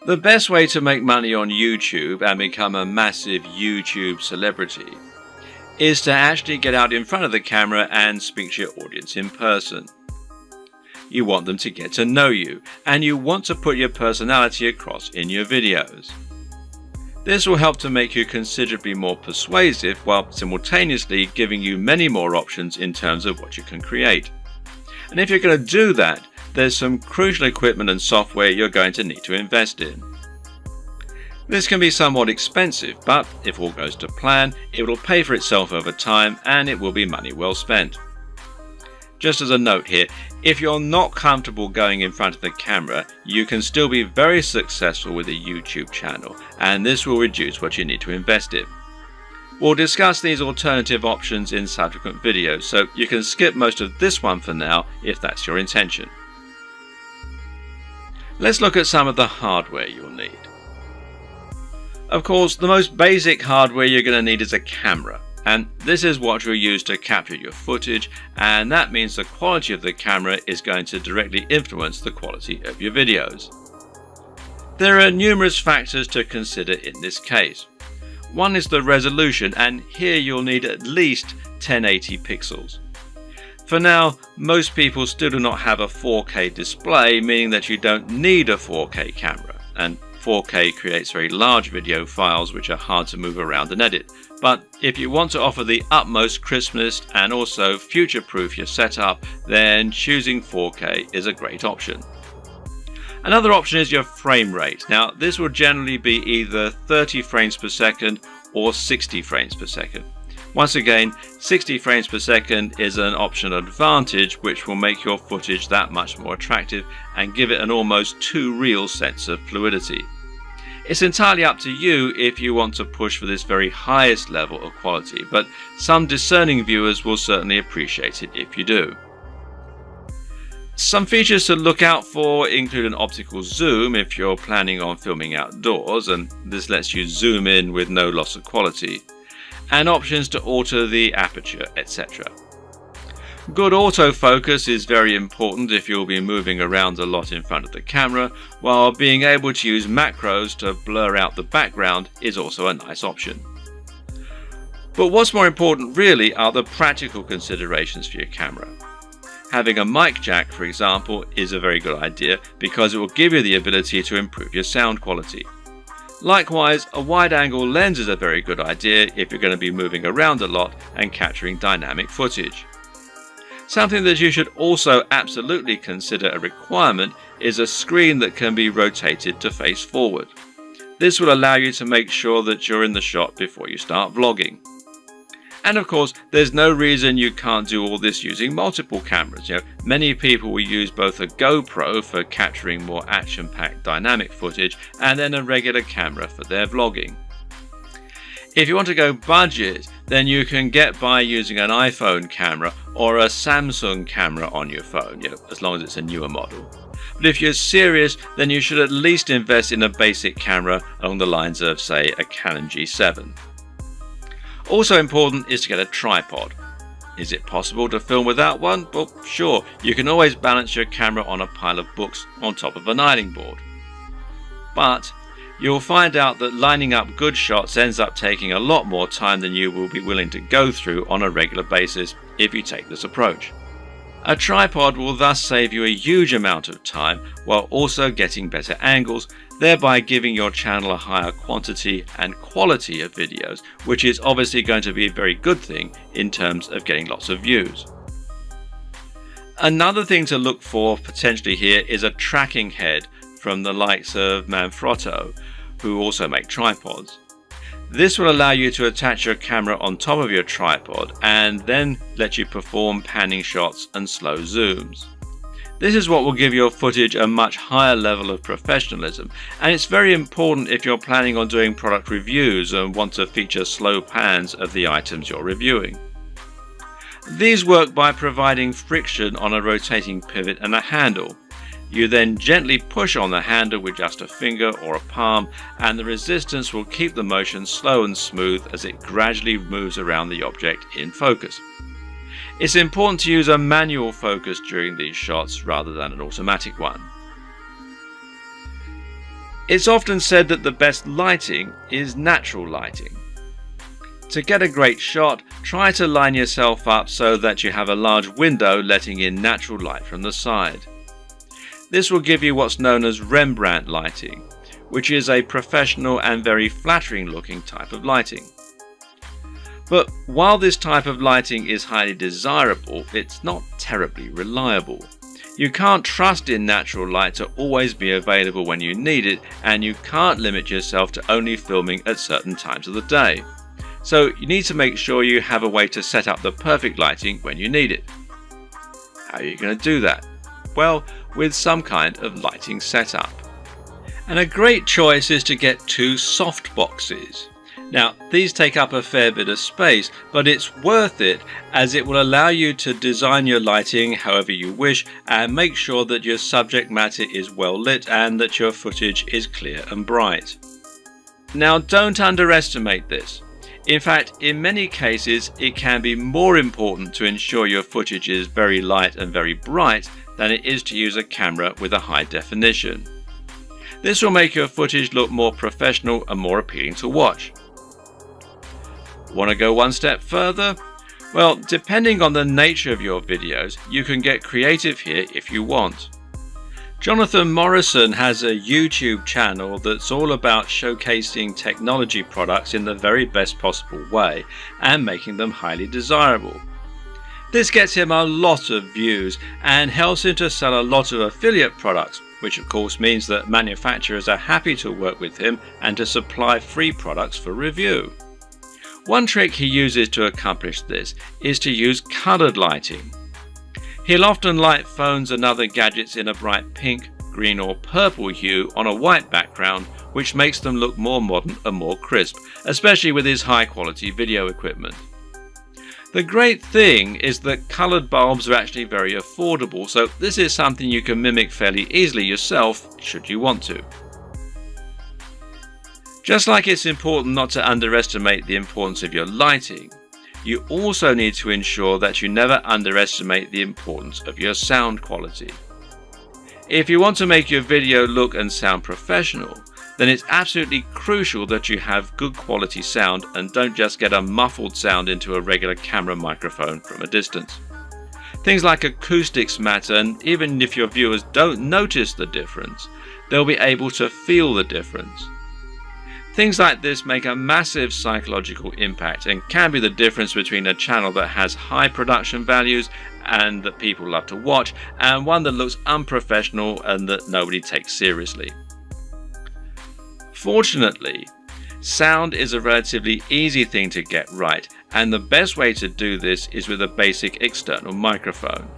The best way to make money on YouTube and become a massive YouTube celebrity is to actually get out in front of the camera and speak to your audience in person. You want them to get to know you, and you want to put your personality across in your videos. This will help to make you considerably more persuasive while simultaneously giving you many more options in terms of what you can create. And if you're going to do that, there's some crucial equipment and software you're going to need to invest in. This can be somewhat expensive, but if all goes to plan, it will pay for itself over time and it will be money well spent. Just as a note here, if you're not comfortable going in front of the camera, you can still be very successful with a YouTube channel, and this will reduce what you need to invest in. We'll discuss these alternative options in subsequent videos, so you can skip most of this one for now if that's your intention. Let's look at some of the hardware you'll need. Of course, the most basic hardware you're going to need is a camera, and this is what you'll use to capture your footage, and that means the quality of the camera is going to directly influence the quality of your videos. There are numerous factors to consider in this case. One is the resolution, and here you'll need at least 1080 pixels. For now, most people still do not have a 4K display, meaning that you don't need a 4K camera, and 4K creates very large video files which are hard to move around and edit. But if you want to offer the utmost crispness and also future-proof your setup, then choosing 4K is a great option. Another option is your frame rate. Now, this will generally be either 30 frames per second or 60 frames per second. Once again, 60 frames per second is an optional advantage which will make your footage that much more attractive and give it an almost too real sense of fluidity. It's entirely up to you if you want to push for this very highest level of quality, but some discerning viewers will certainly appreciate it if you do. Some features to look out for include an optical zoom if you're planning on filming outdoors, and this lets you zoom in with no loss of quality, and options to alter the aperture, etc. Good autofocus is very important if you'll be moving around a lot in front of the camera, while being able to use macros to blur out the background is also a nice option. But what's more important really are the practical considerations for your camera. Having a mic jack, for example, is a very good idea because it will give you the ability to improve your sound quality. Likewise, a wide-angle lens is a very good idea if you're going to be moving around a lot and capturing dynamic footage. Something that you should also absolutely consider a requirement is a screen that can be rotated to face forward. This will allow you to make sure that you're in the shot before you start vlogging. And of course, there's no reason you can't do all this using multiple cameras. Many people will use both a GoPro for capturing more action-packed dynamic footage and then a regular camera for their vlogging. If you want to go budget, then you can get by using an iPhone camera or a Samsung camera on your phone, as long as it's a newer model. But if you're serious, then you should at least invest in a basic camera along the lines of, say, a Canon G7. Also important is to get a tripod. Is it possible to film without one? Well, sure, you can always balance your camera on a pile of books on top of an ironing board. But you'll find out that lining up good shots ends up taking a lot more time than you will be willing to go through on a regular basis if you take this approach. A tripod will thus save you a huge amount of time while also getting better angles, thereby giving your channel a higher quantity and quality of videos, which is obviously going to be a very good thing in terms of getting lots of views. Another thing to look for potentially here is a tracking head from the likes of Manfrotto, who also make tripods. This will allow you to attach your camera on top of your tripod and then let you perform panning shots and slow zooms. This is what will give your footage a much higher level of professionalism, and it's very important if you're planning on doing product reviews and want to feature slow pans of the items you're reviewing. These work by providing friction on a rotating pivot and a handle. You then gently push on the handle with just a finger or a palm, and the resistance will keep the motion slow and smooth as it gradually moves around the object in focus. It's important to use a manual focus during these shots rather than an automatic one. It's often said that the best lighting is natural lighting. To get a great shot, try to line yourself up so that you have a large window letting in natural light from the side. This will give you what's known as Rembrandt lighting, which is a professional and very flattering looking type of lighting. But while this type of lighting is highly desirable, it's not terribly reliable. You can't trust in natural light to always be available when you need it, and you can't limit yourself to only filming at certain times of the day. So you need to make sure you have a way to set up the perfect lighting when you need it. How are you going to do that? Well, with some kind of lighting setup. And a great choice is to get two soft boxes. Now, these take up a fair bit of space, but it's worth it as it will allow you to design your lighting however you wish and make sure that your subject matter is well lit and that your footage is clear and bright. Now, don't underestimate this. In fact, in many cases, it can be more important to ensure your footage is very light and very bright than it is to use a camera with a high definition. This will make your footage look more professional and more appealing to watch. Want to go one step further? Well, depending on the nature of your videos, you can get creative here if you want. Jonathan Morrison has a YouTube channel that's all about showcasing technology products in the very best possible way and making them highly desirable. This gets him a lot of views and helps him to sell a lot of affiliate products, which of course means that manufacturers are happy to work with him and to supply free products for review. One trick he uses to accomplish this is to use colored lighting. He'll often light phones and other gadgets in a bright pink, green or purple hue on a white background, which makes them look more modern and more crisp, especially with his high quality video equipment. The great thing is that colored bulbs are actually very affordable, so this is something you can mimic fairly easily yourself should you want to. Just like it's important not to underestimate the importance of your lighting, you also need to ensure that you never underestimate the importance of your sound quality. If you want to make your video look and sound professional, then it's absolutely crucial that you have good quality sound and don't just get a muffled sound into a regular camera microphone from a distance. Things like acoustics matter, and even if your viewers don't notice the difference, they'll be able to feel the difference. Things like this make a massive psychological impact and can be the difference between a channel that has high production values and that people love to watch, and one that looks unprofessional and that nobody takes seriously. Fortunately, sound is a relatively easy thing to get right, and the best way to do this is with a basic external microphone.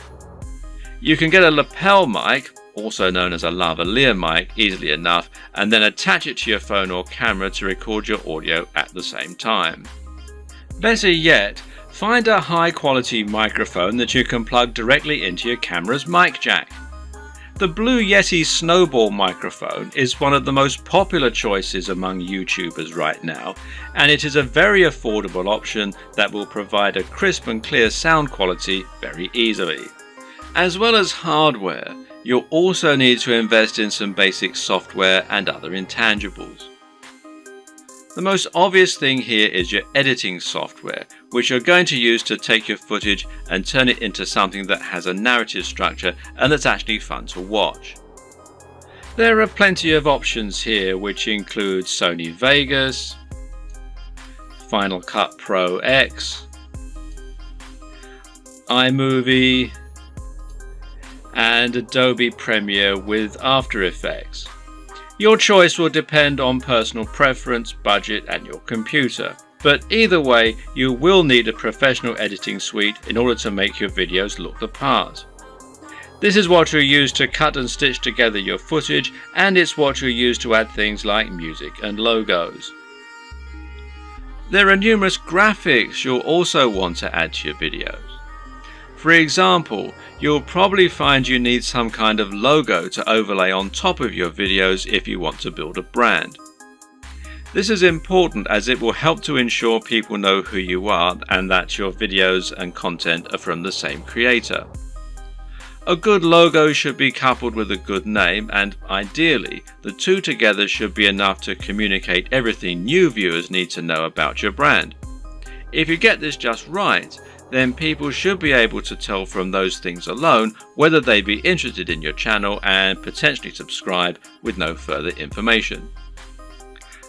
You can get a lapel mic, also known as a lavalier mic, easily enough, and then attach it to your phone or camera to record your audio at the same time. Better yet, find a high quality microphone that you can plug directly into your camera's mic jack. The Blue Yeti Snowball microphone is one of the most popular choices among YouTubers right now, and it is a very affordable option that will provide a crisp and clear sound quality very easily. As well as hardware, you'll also need to invest in some basic software and other intangibles. The most obvious thing here is your editing software, which you're going to use to take your footage and turn it into something that has a narrative structure and that's actually fun to watch. There are plenty of options here, which include Sony Vegas, Final Cut Pro X, iMovie, and Adobe Premiere with After Effects. Your choice will depend on personal preference, budget, and your computer. But either way, you will need a professional editing suite in order to make your videos look the part. This is what you'll use to cut and stitch together your footage, and it's what you'll use to add things like music and logos. There are numerous graphics you'll also want to add to your videos. For example, you'll probably find you need some kind of logo to overlay on top of your videos if you want to build a brand. This is important as it will help to ensure people know who you are and that your videos and content are from the same creator. A good logo should be coupled with a good name, and ideally, the two together should be enough to communicate everything new viewers need to know about your brand. If you get this just right, then people should be able to tell from those things alone whether they'd be interested in your channel and potentially subscribe with no further information.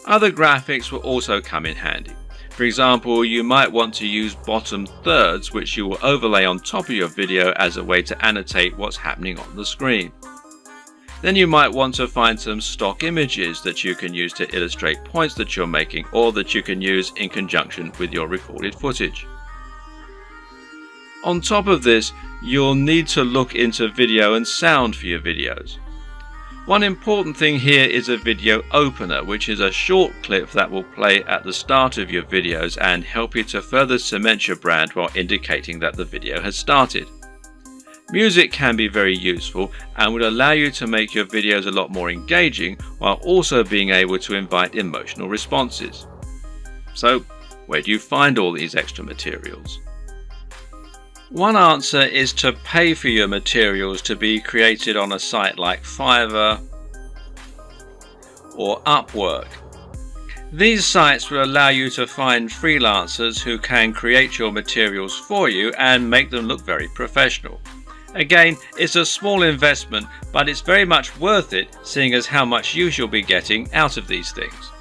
Other graphics will also come in handy. For example, you might want to use bottom thirds, which you will overlay on top of your video as a way to annotate what's happening on the screen. Then you might want to find some stock images that you can use to illustrate points that you're making, or that you can use in conjunction with your recorded footage. On top of this, you'll need to look into video and sound for your videos. One important thing here is a video opener, which is a short clip that will play at the start of your videos and help you to further cement your brand while indicating that the video has started. Music can be very useful and would allow you to make your videos a lot more engaging while also being able to invite emotional responses. So, where do you find all these extra materials? One answer is to pay for your materials to be created on a site like Fiverr or Upwork. These sites will allow you to find freelancers who can create your materials for you and make them look very professional. Again, it's a small investment, but it's very much worth it, seeing as how much use you'll be getting out of these things.